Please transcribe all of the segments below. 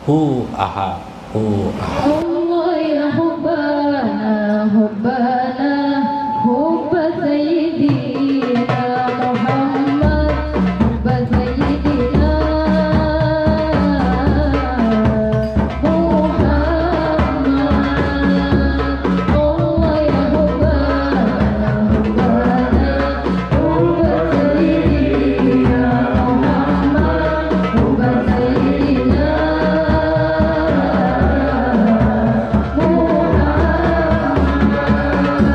hu aha hu aha. Allah ya hubbana hubbana hubba sayyidina Muhammad hubba sayyidina Muhammad. Allah ya hubbana hubbana hubba sayyidina Muhammad hubba sayyidina Muhammad.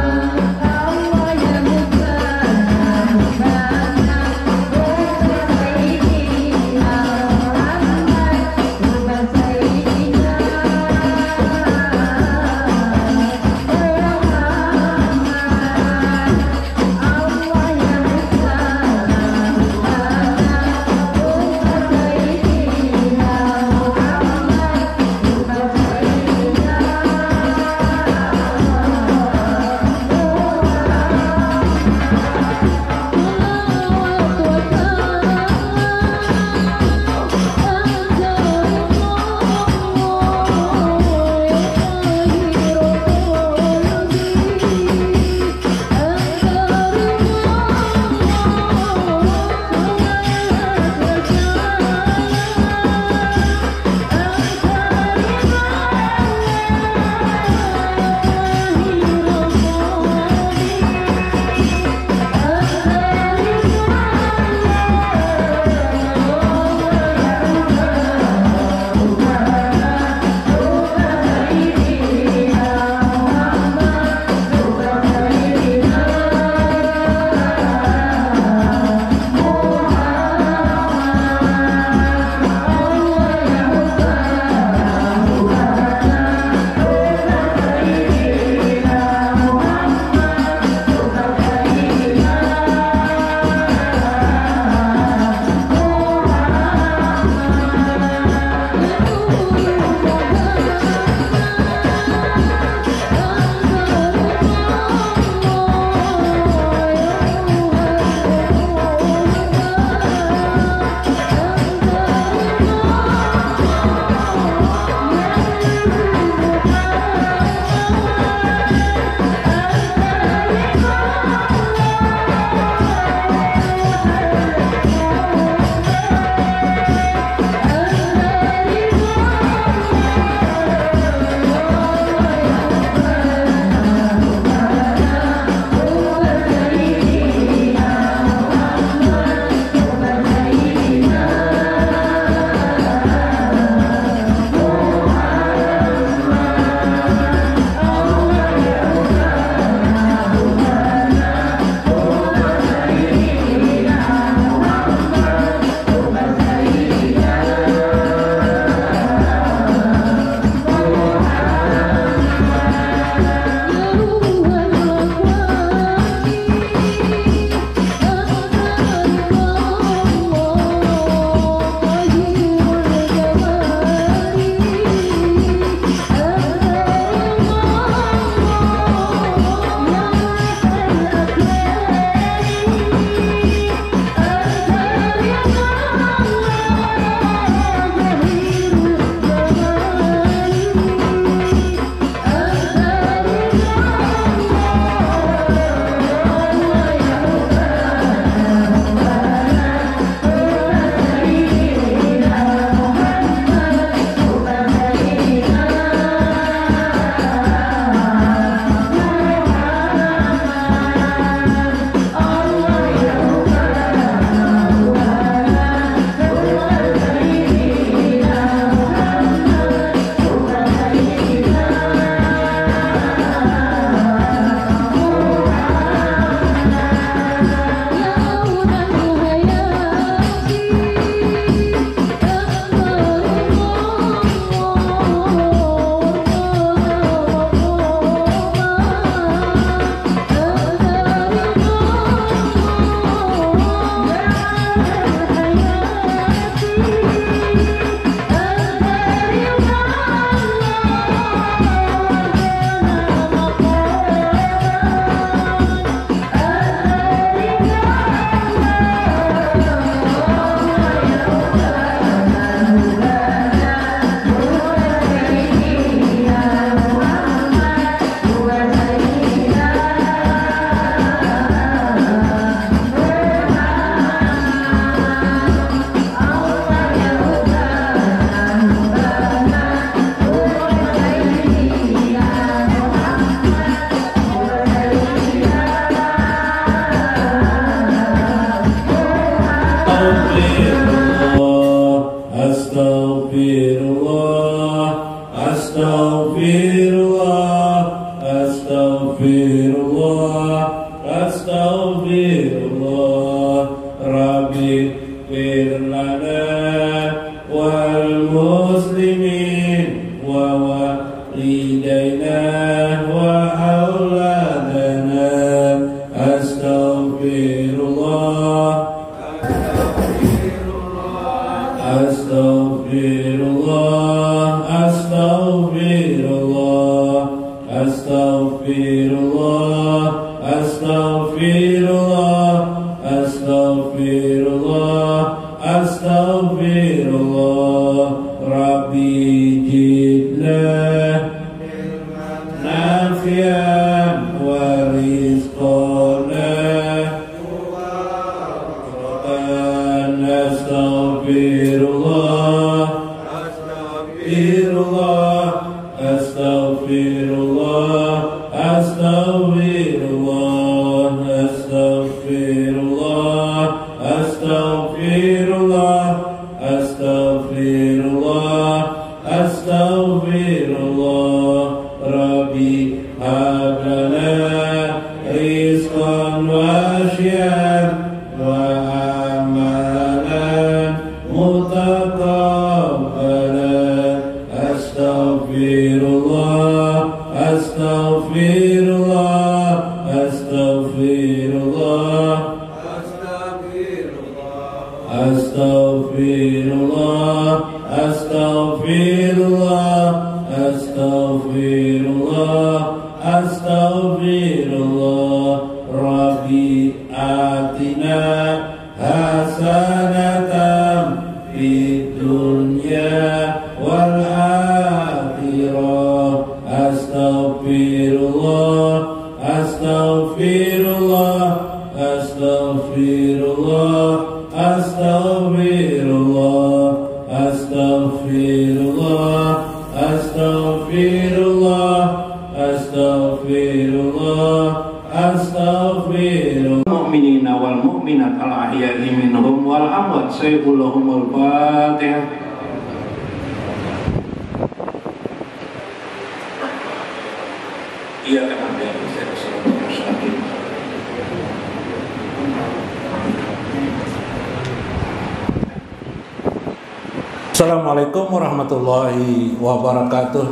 Assalamualaikum warahmatullahi wabarakatuh.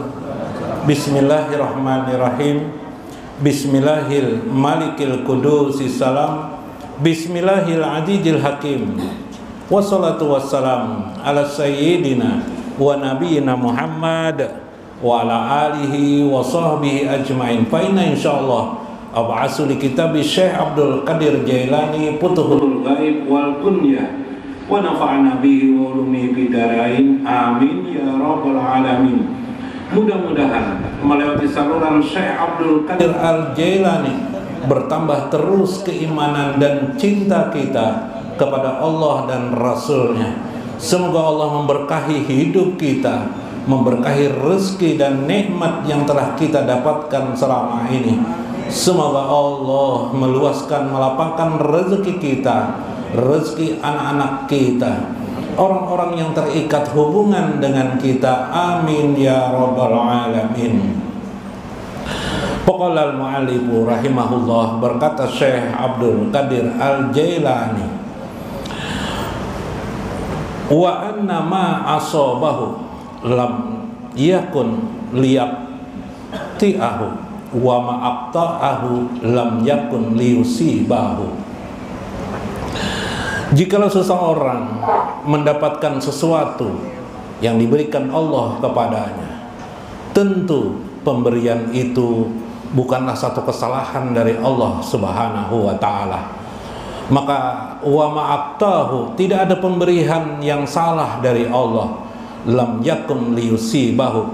Bismillahirrahmanirrahim. Bismillahil malikil kudusis salam. Bismillahil adidil hakim. Wassalatu wassalam ala sayyidina wa nabiyina Muhammad wa ala alihi wa sahbihi ajma'in. Fa inna insyaallah ab'asu li kitabi Syekh Abdul Qadir Jailani Futuhul Ghaib wal Kunyah wa nafa'na bihi wa ulumi bidarain, amin ya rabbal alamin. Mudah-mudahan melewati saluran Syekh Abdul Qadir Al-Jailani bertambah terus keimanan dan cinta kita kepada Allah dan Rasulnya. Semoga Allah memberkahi hidup kita, memberkahi rezeki dan nikmat yang telah kita dapatkan selama ini. Semoga Allah meluaskan, melapangkan rezeki kita, rezeki anak-anak kita, orang-orang yang terikat hubungan dengan kita, amin ya rabbal alamin. Qala al-mu'allifu rahimahullah, berkata Syekh Abdul Qadir Al-Jailani, wa anna ma asabahu lam yakun liyaqti'ahu wa ma aqta'ahu lam yakun liyusibahu. Jikalau seseorang mendapatkan sesuatu yang diberikan Allah kepadanya, tentu pemberian itu bukanlah satu kesalahan dari Allah Subhanahu wa ta'ala. Maka wa ma'aqtahu, tidak ada pemberian yang salah dari Allah. Lam yakun liyusibahu,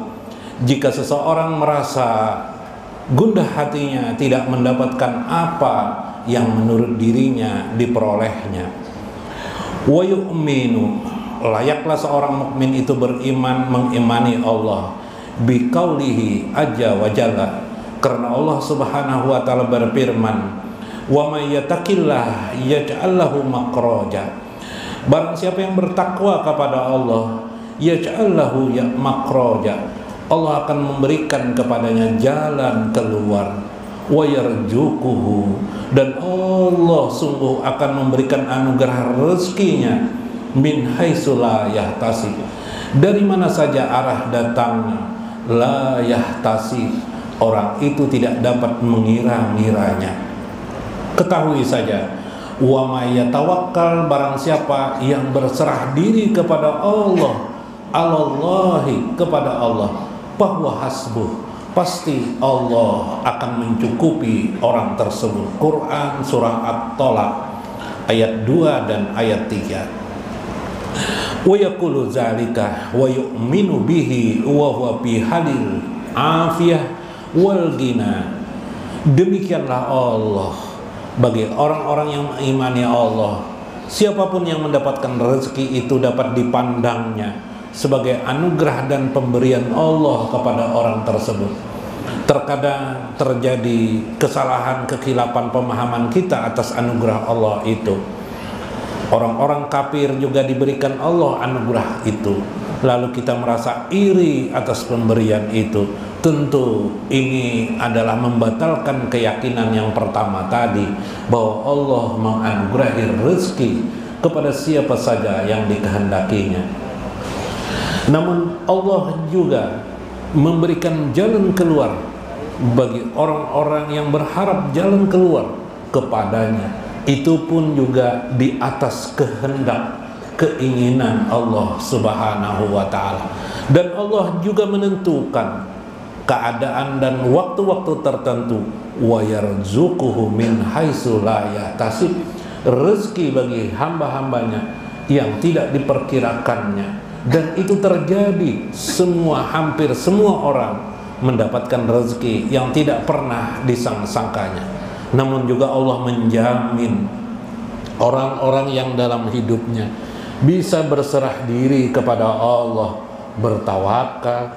jika seseorang merasa gundah hatinya tidak mendapatkan apa yang menurut dirinya diperolehnya. Wa yu'minu, layaklah seorang mukmin itu beriman, mengimani Allah biqaulihi azza wa jalla, karena Allah Subhanahu wa ta'ala berfirman, wa may yattaqillah yaj'al lahu makhraja. Barang siapa yang bertakwa kepada Allah, yaj'al lahu ya makhraja, Allah akan memberikan kepadanya jalan keluar, wa yarzuquhu, dan Allah sungguh akan memberikan anugerah rezekinya min haitsu la yahtasib, dari mana saja arah datangnya, la yahtasib, orang itu tidak dapat mengira-ngiranya. Ketahui saja, wa may yatawakkal, barang siapa yang berserah diri kepada Allah, alallahi, kepada Allah, bahwa hasbuh, pasti Allah akan mencukupi orang tersebut. Quran surah At-Tolaq ayat 2 dan ayat 3. Wa yaqulu zalika wa yu'minu bihi wa huwa fi halil afiyah wal ghina. Demikianlah Allah bagi orang-orang yang mengimani Allah. Siapapun yang mendapatkan rezeki itu dapat dipandangnya sebagai anugerah dan pemberian Allah kepada orang tersebut. Terkadang terjadi kesalahan, kekhilapan pemahaman kita atas anugerah Allah itu. Orang-orang kafir juga diberikan Allah anugerah itu, lalu kita merasa iri atas pemberian itu. Tentu ini adalah membatalkan keyakinan yang pertama tadi, bahwa Allah menganugerahi rezeki kepada siapa saja yang dikehendakinya. Namun Allah juga memberikan jalan keluar bagi orang-orang yang berharap jalan keluar kepadanya. Itu pun juga di atas kehendak, keinginan Allah Subhanahu wa ta'ala. Dan Allah juga menentukan keadaan dan waktu-waktu tertentu, wa yarzuquhu min haitsu la yahtasib, rezeki bagi hamba-hambanya yang tidak diperkirakannya. Dan itu terjadi, hampir semua orang mendapatkan rezeki yang tidak pernah disangka-sangkanya. Namun juga Allah menjamin orang-orang yang dalam hidupnya bisa berserah diri kepada Allah, bertawakal,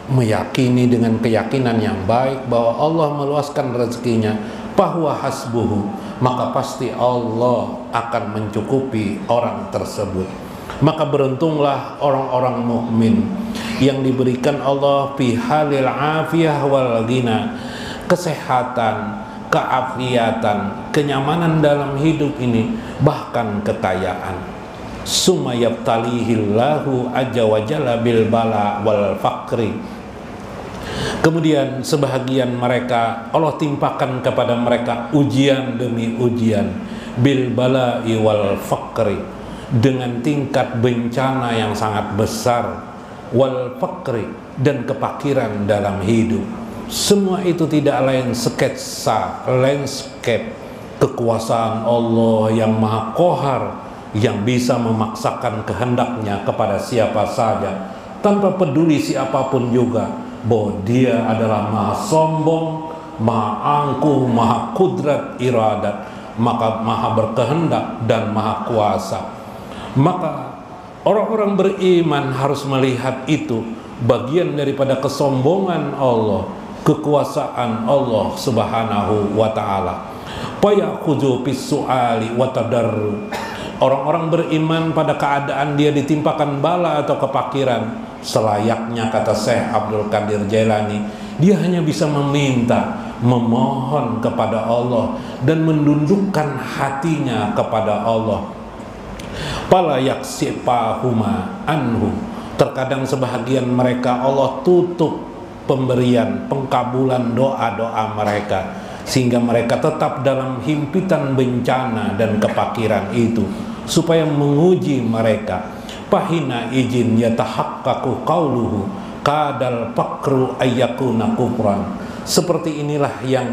meyakini dengan keyakinan yang baik bahwa Allah meluaskan rezekinya, bahwa hasbuhu, maka pasti Allah akan mencukupi orang tersebut. Maka beruntunglah orang-orang mukmin yang diberikan Allah fi halil afiyah wal ghina, kesehatan, keafiatan, kenyamanan dalam hidup ini, bahkan kekayaan. Summa yabtalihillahu azza wa jalla bil bala wal faqri. Kemudian sebahagian mereka Allah timpakan kepada mereka ujian demi ujian, bil bala'i wal faqri, dengan tingkat bencana yang sangat besar, wal faqri, dan kepakiran dalam hidup. Semua itu tidak lain sketsa, landscape kekuasaan Allah yang maha qahar, yang bisa memaksakan kehendaknya kepada siapa saja, tanpa peduli siapapun juga, bahwa dia adalah maha sombong, maha angkuh, maha kudrat iradat, maka maha berkehendak dan maha kuasa. Maka orang-orang beriman harus melihat itu bagian daripada kesombongan Allah, kekuasaan Allah Subhanahu wa ta'ala. Fayakhudhu bis-su'ali wa tadarru. Orang-orang beriman pada keadaan dia ditimpakan bala atau kepakiran, selayaknya kata Syekh Abdul Qadir Jailani, dia hanya bisa meminta, memohon kepada Allah dan mendundukkan hatinya kepada Allah. Pala yaksifahuma anhu. Terkadang sebahagian mereka Allah tutup pemberian, pengkabulan doa-doa mereka, sehingga mereka tetap dalam himpitan bencana dan kepakiran itu, supaya menguji mereka. Pahina izin yatahaqqaqu qauluhu kadal faqru ayyakuna kufran. Seperti inilah yang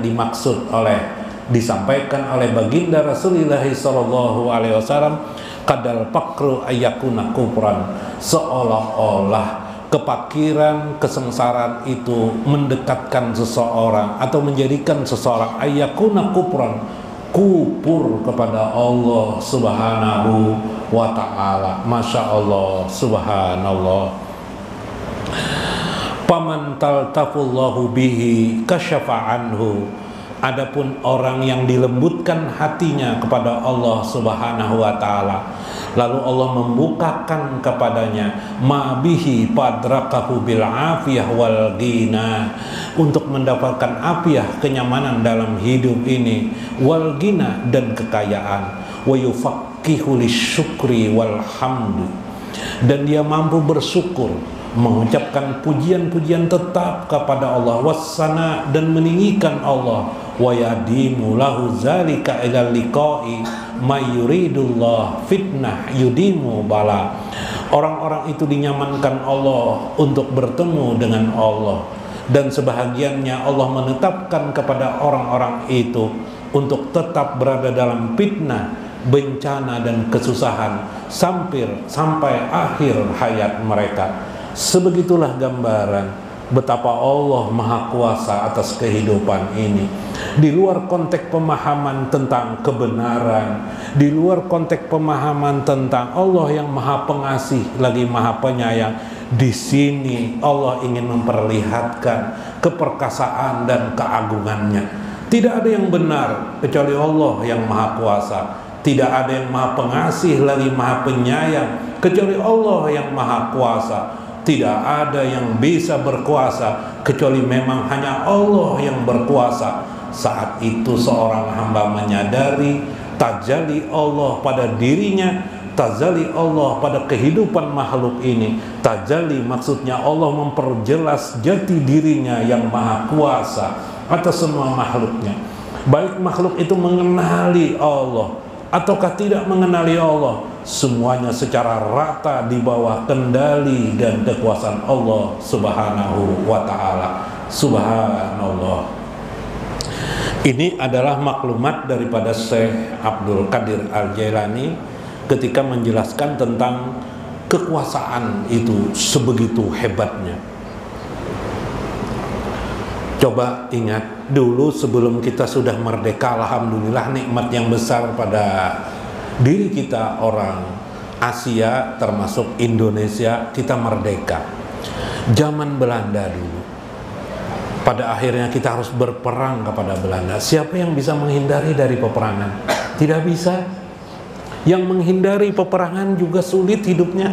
disampaikan oleh baginda Rasulullah sallallahu alaihi wasallam, kadal faqru ayyakuna kufran, seolah-olah kepakiran, kesengsaraan itu mendekatkan seseorang atau menjadikan seseorang ayyakuna kufran, kufur kepada Allah Subhanahu wa ta'ala. Masya Allah, subhanallah. Paman taltafullahu bihi kasyafa anhu Adapun orang yang dilembutkan hatinya kepada Allah Subhanahu wa taala, lalu Allah membukakan kepadanya ma bihi padrakahu bil afiyah wal ghina, untuk mendapatkan afiyah, kenyamanan dalam hidup ini, wal ghina, dan kekayaan, wa yufaqihu lisyukri wal hamd, dan dia mampu bersyukur, mengucapkan pujian-pujian tetap kepada Allah, wassana, dan meninggikan Allah, wa yadimu lahu zalika ila liqa'i may yuridullah fitnah yudimu bala. Orang-orang itu dinyamankan Allah untuk bertemu dengan Allah, dan sebahagiannya Allah menetapkan kepada orang-orang itu untuk tetap berada dalam fitnah, bencana, dan kesusahan sampai akhir hayat mereka. Sebegitulah gambaran betapa Allah Maha Kuasa atas kehidupan ini. Di luar konteks pemahaman tentang kebenaran, di luar konteks pemahaman tentang Allah yang Maha Pengasih lagi Maha Penyayang, di sini Allah ingin memperlihatkan keperkasaan dan keagungannya. Tidak ada yang benar kecuali Allah yang Maha Kuasa. Tidak ada yang Maha Pengasih lagi Maha Penyayang kecuali Allah yang Maha Kuasa. Tidak ada yang bisa berkuasa kecuali memang hanya Allah yang berkuasa. Saat itu seorang hamba menyadari tajalli Allah pada dirinya, tajalli Allah pada kehidupan makhluk ini. Tajalli maksudnya Allah memperjelas jati dirinya yang Maha Kuasa atas semua makhluknya. Baik makhluk itu mengenali Allah ataukah tidak mengenali Allah, semuanya secara rata di bawah kendali dan kekuasaan Allah Subhanahu wa ta'ala. Subhanallah. Ini adalah maklumat daripada Syekh Abdul Qadir Al-Jailani ketika menjelaskan tentang kekuasaan itu sebegitu hebatnya. Coba ingat dulu sebelum kita sudah merdeka, alhamdulillah nikmat yang besar pada diri kita orang Asia termasuk Indonesia, kita merdeka. Zaman Belanda dulu, pada akhirnya kita harus berperang kepada Belanda. Siapa yang bisa menghindari dari peperangan? Tidak bisa. Yang menghindari peperangan juga sulit hidupnya,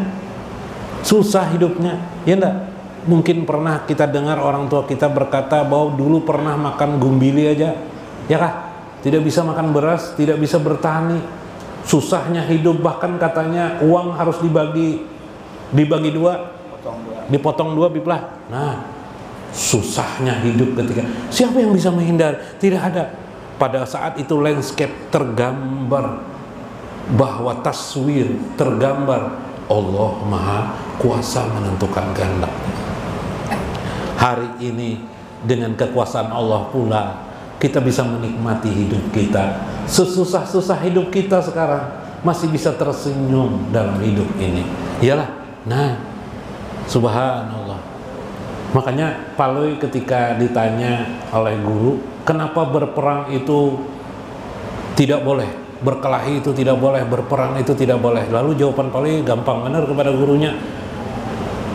susah hidupnya, ya enggak? Mungkin pernah kita dengar orang tua kita berkata bahwa dulu pernah makan gumbili aja, ya kah? Tidak bisa makan beras, tidak bisa bertani, susahnya hidup. Bahkan katanya uang harus dibagi dua, dipotong dua biplah. Nah, susahnya hidup ketika. Siapa yang bisa menghindar? Tidak ada. Pada saat itu landscape tergambar, bahwa taswir tergambar Allah Maha Kuasa menentukan kehendak. Hari ini dengan kekuasaan Allah pula kita bisa menikmati hidup kita. Sesusah-susah hidup kita sekarang masih bisa tersenyum dalam hidup ini. Iyalah. Nah, subhanallah. Makanya Paloi ketika ditanya oleh guru, kenapa berperang itu tidak boleh, berkelahi itu tidak boleh, berperang itu tidak boleh. Lalu jawaban Paloi gampang benar kepada gurunya.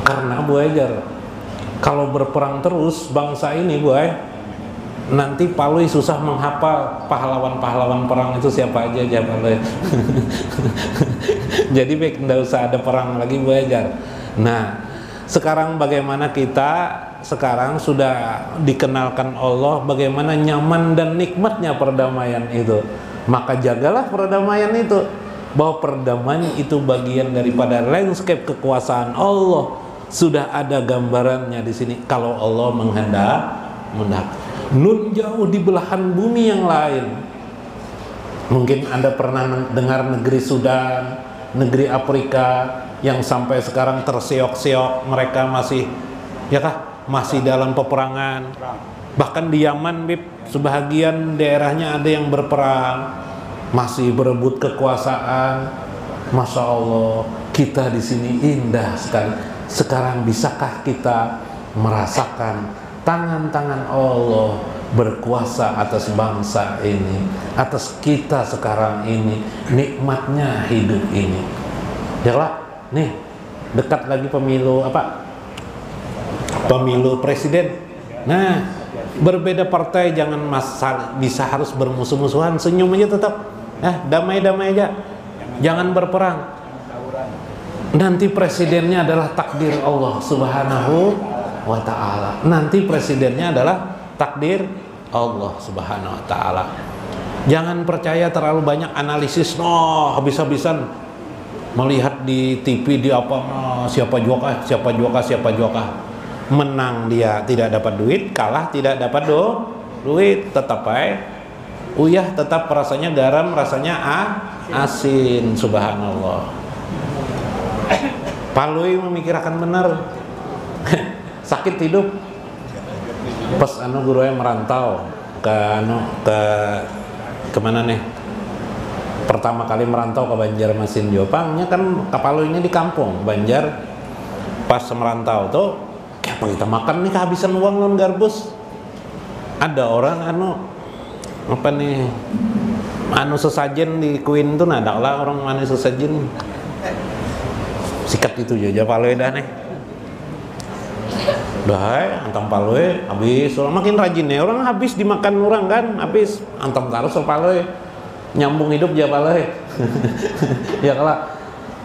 Karena Bu Ejar, kalau berperang terus bangsa ini Bu, nanti Paloi susah menghafal pahlawan-pahlawan perang itu siapa aja Paloi. Jadi baik, tidak usah ada perang lagi Bu Ejar. Nah, sekarang bagaimana kita sekarang sudah dikenalkan Allah bagaimana nyaman dan nikmatnya perdamaian itu. Maka jagalah perdamaian itu, bahwa perdamaian itu bagian daripada landscape kekuasaan Allah. Sudah ada gambarannya di sini. Kalau Allah menghendak. Nun jauh di belahan bumi yang lain. Mungkin Anda pernah dengar negeri Sudan, negeri Afrika yang sampai sekarang terseok-seok, mereka masih, ya kah, masih dalam peperangan. Bahkan di Yaman, sebahagian daerahnya ada yang berperang, masih berebut kekuasaan. Masya Allah, kita di sini indah sekali. Sekarang bisakah kita merasakan tangan-tangan Allah berkuasa atas bangsa ini, atas kita sekarang ini, nikmatnya hidup ini. Yalah, nih dekat lagi pemilu apa? Pemilu presiden. Nah, Berbeda partai jangan bisa harus bermusuh-musuhan, senyum aja tetap. Damai-damai aja. Jangan berperang. Nanti presidennya adalah takdir Allah Subhanahu wa ta'ala. Nanti presidennya adalah takdir Allah Subhanahu wa ta'ala. Jangan percaya terlalu banyak analisis, habis-habisan melihat di TV di apa, siapa juaka. Menang dia tidak dapat duit, kalah tidak dapat duit, tetap uyah tetap rasanya garam, rasanya asin. Subhanallah. Palui memikirkan benar. Sakit hidup. Pas guru merantau kemana nih? Pertama kali merantau ke Banjarmasin Jopangnya kan kapal ini di kampung Banjar. Pas merantau tuh kayak apa kita makan nih kehabisan uang non garbus. Ada orang apa nih sesajen di Queen tuh ada lah orang sesajen sikat itu aja paloi dah nih. Antam paloi habis, orang makin rajin ya, orang habis dimakan orang kan, habis antam taruh paloi, nyambung hidup ya paloi. Ya kalau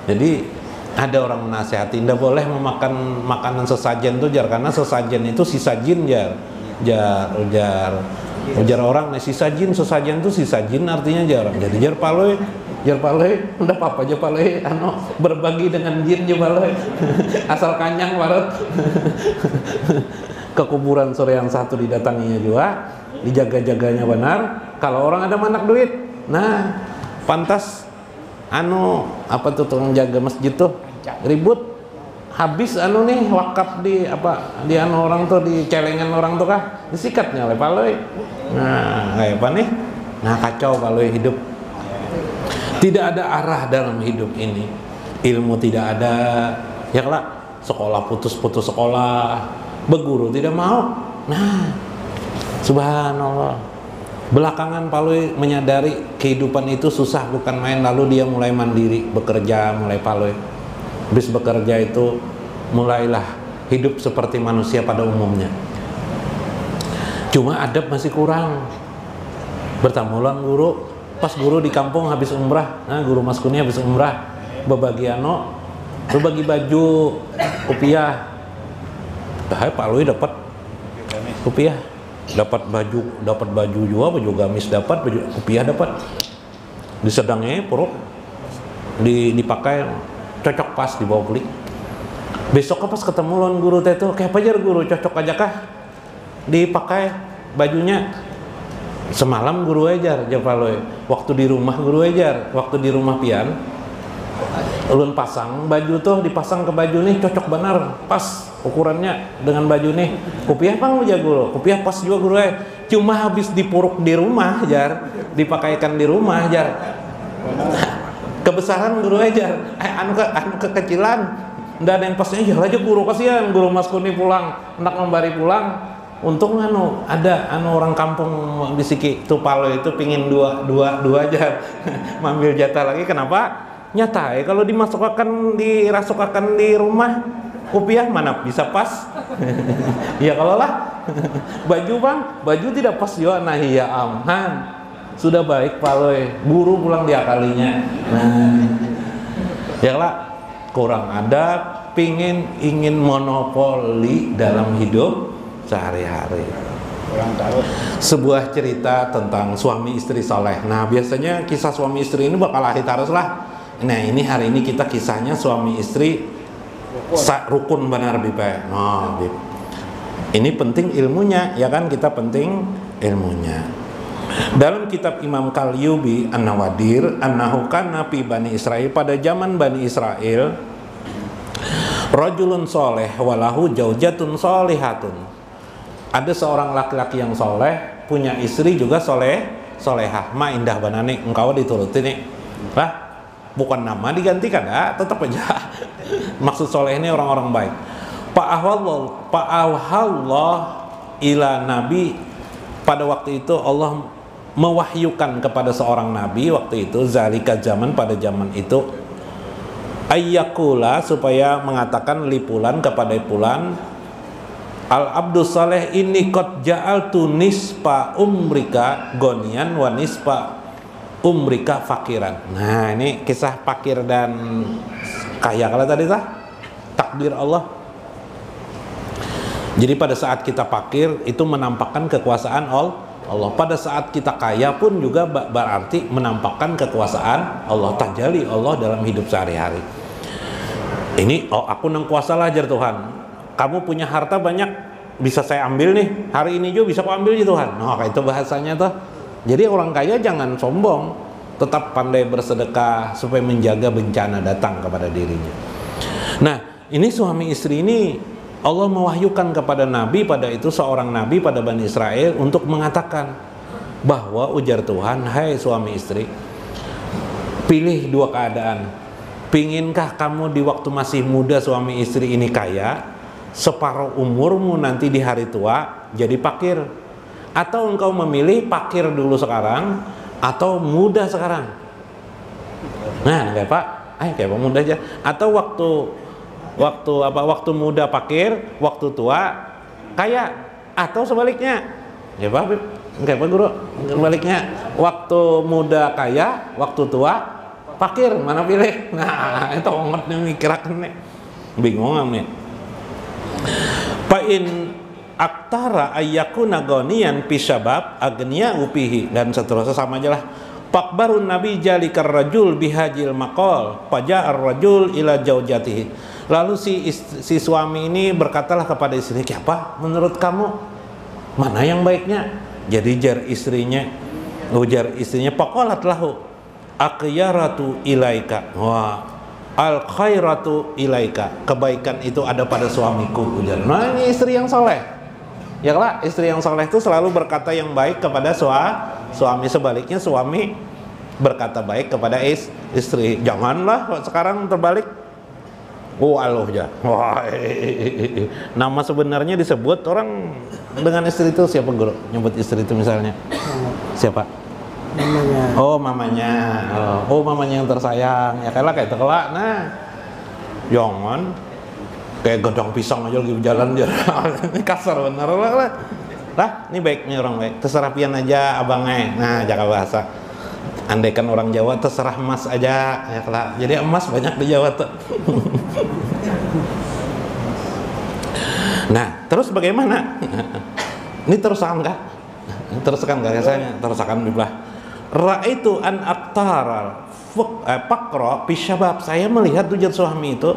jadi ada orang menasehati tidak boleh memakan makanan sesajen tuh karena sesajen itu sisa jin ujar orang sisa jin, sesajen tuh sisa jin artinya jarang. Jadi jar paloi udah apa aja paloi berbagi dengan jin je paloi. Asal kanyang parut. Ke kuburan sore yang satu didatanginya juga, dijaga-jaganya benar. Kalau orang ada manak duit, pantas apa tuh tukang jaga masjid tuh ribut habis nih wakaf di orang tuh di celengan orang tuh kah disikatnya oleh paloi. Kayak apa nih? Kacau paloi hidup. Tidak ada arah dalam hidup ini. Ilmu tidak ada. Ya kelak sekolah putus sekolah, berguru tidak mau. Subhanallah. Belakangan paloi menyadari kehidupan itu susah bukan main, lalu dia mulai mandiri, bekerja, mulai paloi. Habis bekerja itu mulailah hidup seperti manusia pada umumnya. Cuma adab masih kurang. Bertamulan guru, pas guru di kampung habis umrah, guru Mas Kuni habis umrah, berbagi berbagi baju kopiah. Paloi dapat kopiah, dapat baju juga, baju gamis dapat, baju kopiah dapat. Disedangnya puruk dipakai cocok pas dibawa beli. Besoknya pas ketemu lawan guru teh tuh kayak apa aja guru, cocok aja kah dipakai bajunya. Semalam guru ajar paloi, waktu di rumah guru ajar, waktu di rumah pian ulun pasang baju tuh, dipasang ke baju nih cocok benar pas ukurannya dengan baju nih. Kopiah bang aja guru, kopiah pas juga guru cuma habis dipuruk di rumah jar, dipakaikan di rumah jar. Kebesaran guru ajar, anu kekecilan ndak ada yang pasnya aja guru, kasihan guru Mas Kuni pulang hendak membari pulang. Untung ada orang kampung di Siki tuh paloi itu pingin dua aja mambil jatah lagi. Kenapa? Nyata kalau dirasukakan di rumah kopiah mana bisa pas. Ya kalau lah baju tidak pas juga ya amhan. Sudah baik paloi, buru pulang diakalinya. Ya lah kurang adab, ingin monopoli dalam hidup sehari-hari. Sebuah cerita tentang suami istri soleh. Biasanya kisah suami istri ini bakal lahir terus lah. Ini hari ini kita kisahnya suami istri rukun benar bipa. Bib. Ini penting ilmunya, ya kan, kita penting ilmunya. Dalam kitab Imam Qalyubi An-Nawadir, annahu kana fi Bani Israil, pada zaman Bani Israel, rajulun soleh walahu jaujatun solihatun. Ada seorang laki-laki yang soleh, punya istri juga solehah. Indah banane, engkau dituruti nih. Bukan nama digantikan tetap aja. Maksud soleh ini orang-orang baik. Fa'awhallah ila nabi, pada waktu itu Allah mewahyukan kepada seorang nabi waktu itu, zalika zaman, pada zaman itu, ayyakula, supaya mengatakan lipulan kepada pulan, Al Abdus Saleh ini qad ja'altu nispa umrika gonian wa nispa umrika fakiran. Nah, ini kisah fakir dan kaya. Kalau tadi takdir Allah. Jadi pada saat kita fakir itu menampakkan kekuasaan Allah. Pada saat kita kaya pun juga berarti menampakkan kekuasaan Allah, tajalli Allah dalam hidup sehari-hari. Ini aku nang kuasa lah jar Tuhan. Kamu punya harta banyak, bisa saya ambil nih. Hari ini juga bisa aku ambil ya Tuhan. Nah, kayak itu bahasanya tuh. Jadi orang kaya jangan sombong, tetap pandai bersedekah supaya menjaga bencana datang kepada dirinya. Nah, ini suami istri ini Allah mewahyukan kepada Nabi pada itu, seorang Nabi pada Bani Israel, untuk mengatakan bahwa ujar Tuhan, hai suami istri, pilih dua keadaan. Pinginkah kamu di waktu masih muda suami istri ini kaya, separuh umurmu nanti di hari tua jadi fakir, atau engkau memilih fakir dulu sekarang atau muda sekarang? Nah, kayak Pak, kayak Pak muda aja. Atau waktu muda fakir, waktu tua kaya, atau sebaliknya. Ya Pak, kayak Pak Guru, sebaliknya. Waktu muda kaya, waktu tua fakir, mana pilih? Nah, itu ngerti mikirakan nih. Bingung nih. Fa'in aktara ayyakuna gonian pisabab agniya upihi, dan seterusnya sama aja lah. Fakbarun nabi jalikar rajul bihajil maqal faja'ar rajul ila jaujatihi. Lalu si suami ini berkatalah kepada istrinya, "Apa menurut kamu mana yang baiknya?" Jadi ujar istrinya, "Faqalat lahu aqyaratu ilaika." Wah, al khairatu ilaika, kebaikan itu ada pada suamiku, ujar. Nah, ini istri yang soleh. Ya lah, istri yang soleh itu selalu berkata yang baik kepada suami. Sebaliknya suami berkata baik kepada istri. Janganlah sekarang terbalik. Aluh ya. Wah, nama sebenarnya disebut orang dengan istri itu siapa Guru? Nyebut istri itu misalnya. Siapa? Mamanya. Mamanya. Mamanya yang tersayang. Ya kayak tekelak. Nah, jangan kayak gedong pisang aja lagi berjalan ini kasar bener lah. Ini baik nih orang baik. Terserah pian aja abangnya. Nah, jaga bahasa. Andaikan orang Jawa terserah emas aja, ya kelak. Jadi emas banyak di Jawa tuh. Nah, terus bagaimana? Ini terusakan kah? Terusakan kah saya? Terusakan bilah. Ra'aitu an aktaral pakro pisyabab. Saya melihat tujuan suami itu,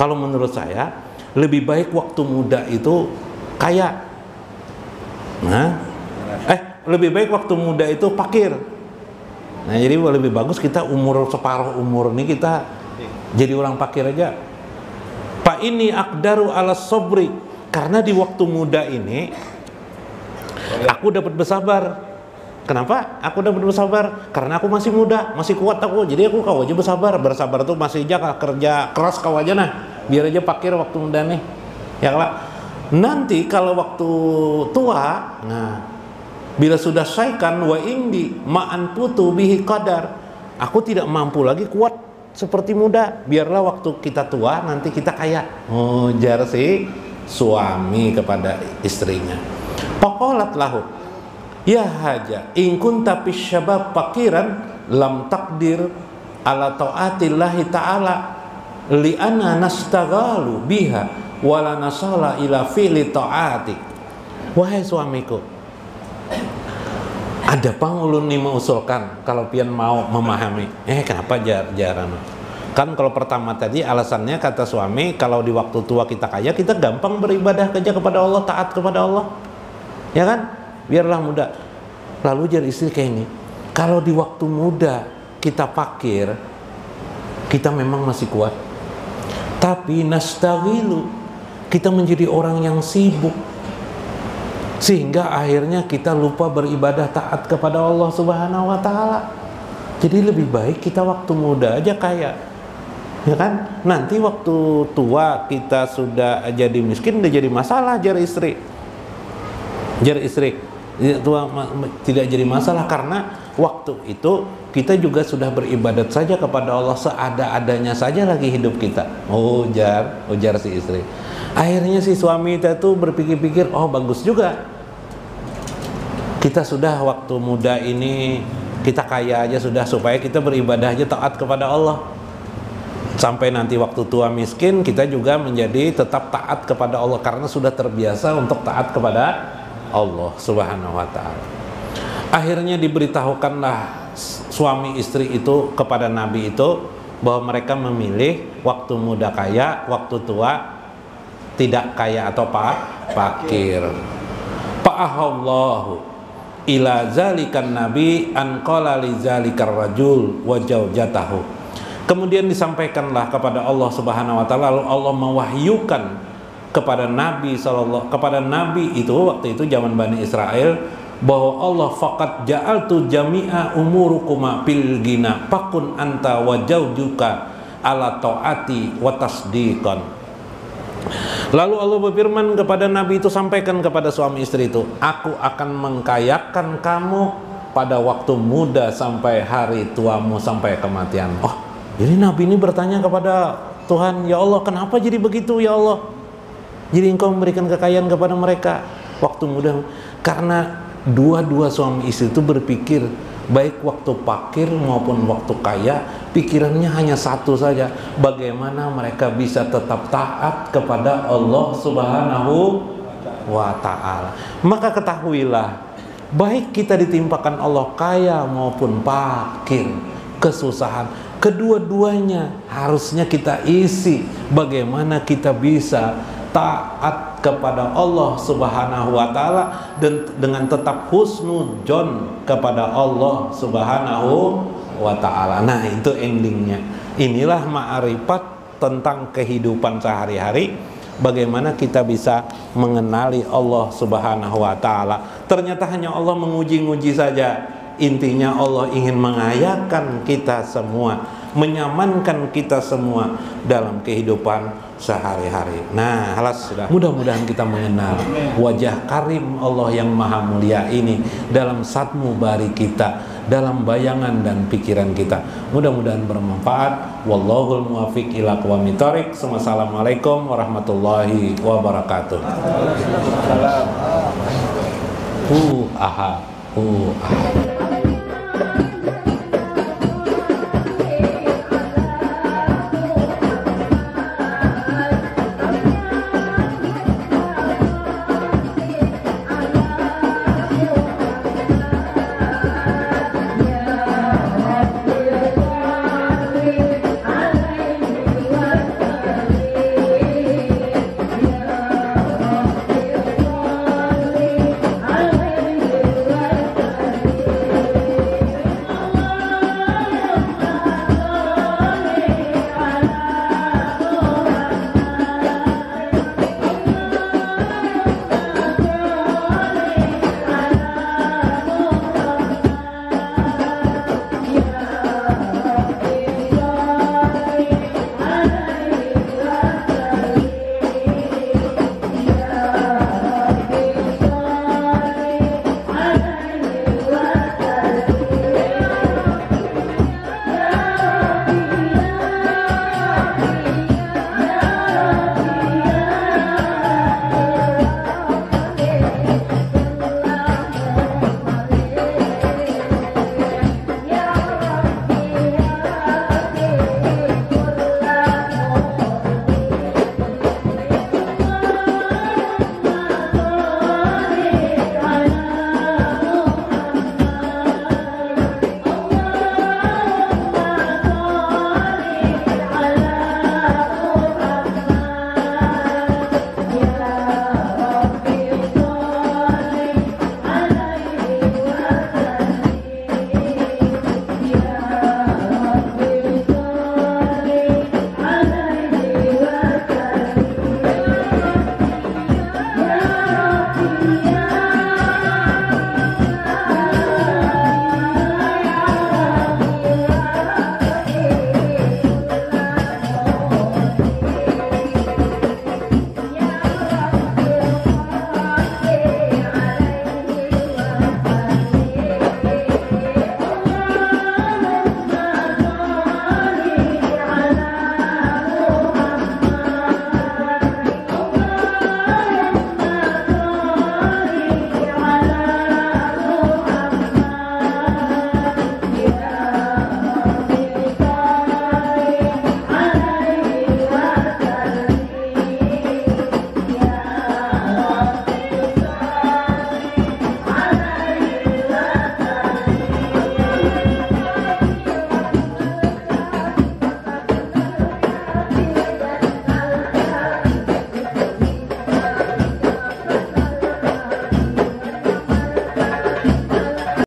kalau menurut saya lebih baik waktu muda itu kaya. Nah, lebih baik waktu muda itu fakir. Nah, jadi lebih bagus kita separuh umur ini kita jadi orang fakir aja. Pak ini akdaru ala sobri, karena di waktu muda ini aku dapat bersabar. Kenapa? Aku dapat bersabar karena aku masih muda, masih kuat aku. Jadi aku kau aja bersabar. Bersabar tuh masih aja kerja keras kau aja nah. Biar aja fakir waktu muda nih. Ya Pak. Nanti kalau waktu tua, nah bila sudah syaikan wa indi ma'an putu bihi qadar, aku tidak mampu lagi kuat seperti muda, biarlah waktu kita tua nanti kita kaya. Ujar si suami kepada istrinya. Faqalat lahu, ya haja in kunta fis syabab fakiran lam takdir ala taatillahi ta'ala li'anna nastaghalu biha wala nasala ila fi'li ta'ati. Wahai suamiku, ada pangulun nih mengusulkan kalau pian mau memahami. Kenapa jarang? Kan kalau pertama tadi alasannya kata suami, kalau di waktu tua kita kaya, kita gampang beribadah kerja kepada Allah, taat kepada Allah. Ya kan? Biarlah muda. Lalu jar istri kayak ini, kalau di waktu muda kita fakir, kita memang masih kuat. Tapi nastaghilu, kita menjadi orang yang sibuk, sehingga akhirnya kita lupa beribadah taat kepada Allah Subhanahu wa taala. Jadi lebih baik kita waktu muda aja kaya. Ya kan? Nanti waktu tua kita sudah jadi miskin, udah jadi masalah jar istri. Tua tidak jadi masalah karena waktu itu kita juga sudah beribadat saja kepada Allah, seada-adanya saja lagi hidup kita. Ujar si istri. Akhirnya si suami itu berpikir-pikir, oh bagus juga, kita sudah waktu muda ini kita kaya aja sudah, supaya kita beribadah aja taat kepada Allah. Sampai nanti waktu tua miskin kita juga menjadi tetap taat kepada Allah, karena sudah terbiasa untuk taat kepada Allah Subhanahu wa ta'ala. Akhirnya diberitahukanlah suami istri itu kepada Nabi itu bahwa mereka memilih waktu muda kaya, waktu tua tidak kaya atau fakir. Fa'ahallahu ila zalikan nabi an qala li zalikar rajul wa zawjatahu. Kemudian disampaikanlah kepada Allah Subhanahu wa taala, lalu Allah mewahyukan kepada Nabi kepada Nabi itu waktu itu zaman Bani Israel, bahwa Allah faqad ja'altu jami'a umurukuma bil gina fakun anta wa zawjuka ala taati wa tasdiqan. Lalu Allah berfirman kepada Nabi itu, sampaikan kepada suami istri itu, aku akan mengkayakan kamu pada waktu muda sampai hari tuamu, sampai kematian. Oh, jadi Nabi ini bertanya kepada Tuhan, ya Allah, kenapa jadi begitu ya Allah? Jadi engkau memberikan kekayaan kepada mereka waktu muda. Karena dua-dua suami istri itu berpikir, baik waktu fakir maupun waktu kaya, pikirannya hanya satu saja, bagaimana mereka bisa tetap taat kepada Allah Subhanahu wa ta'ala. Maka ketahuilah, baik kita ditimpakan Allah kaya maupun fakir, kesusahan, kedua-duanya harusnya kita isi bagaimana kita bisa taat kepada Allah Subhanahu wa ta'ala dan dengan tetap husnudzon kepada Allah Subhanahu wa ta'ala. Nah, itu endingnya. Inilah ma'rifat tentang kehidupan sehari-hari, bagaimana kita bisa mengenali Allah Subhanahu wa ta'ala. Ternyata hanya Allah menguji-nguji saja. Intinya Allah ingin mengayakan kita semua, menyamankan kita semua dalam kehidupan sehari-hari. Nah, halas sudah. Mudah-mudahan kita mengenal wajah karim Allah yang maha mulia ini dalam satmu bari kita, dalam bayangan dan pikiran kita. Mudah-mudahan bermanfaat. Wallahul muwaffiq ila aqwamit thoriq. Wassalamualaikum warahmatullahi wabarakatuh. Aha.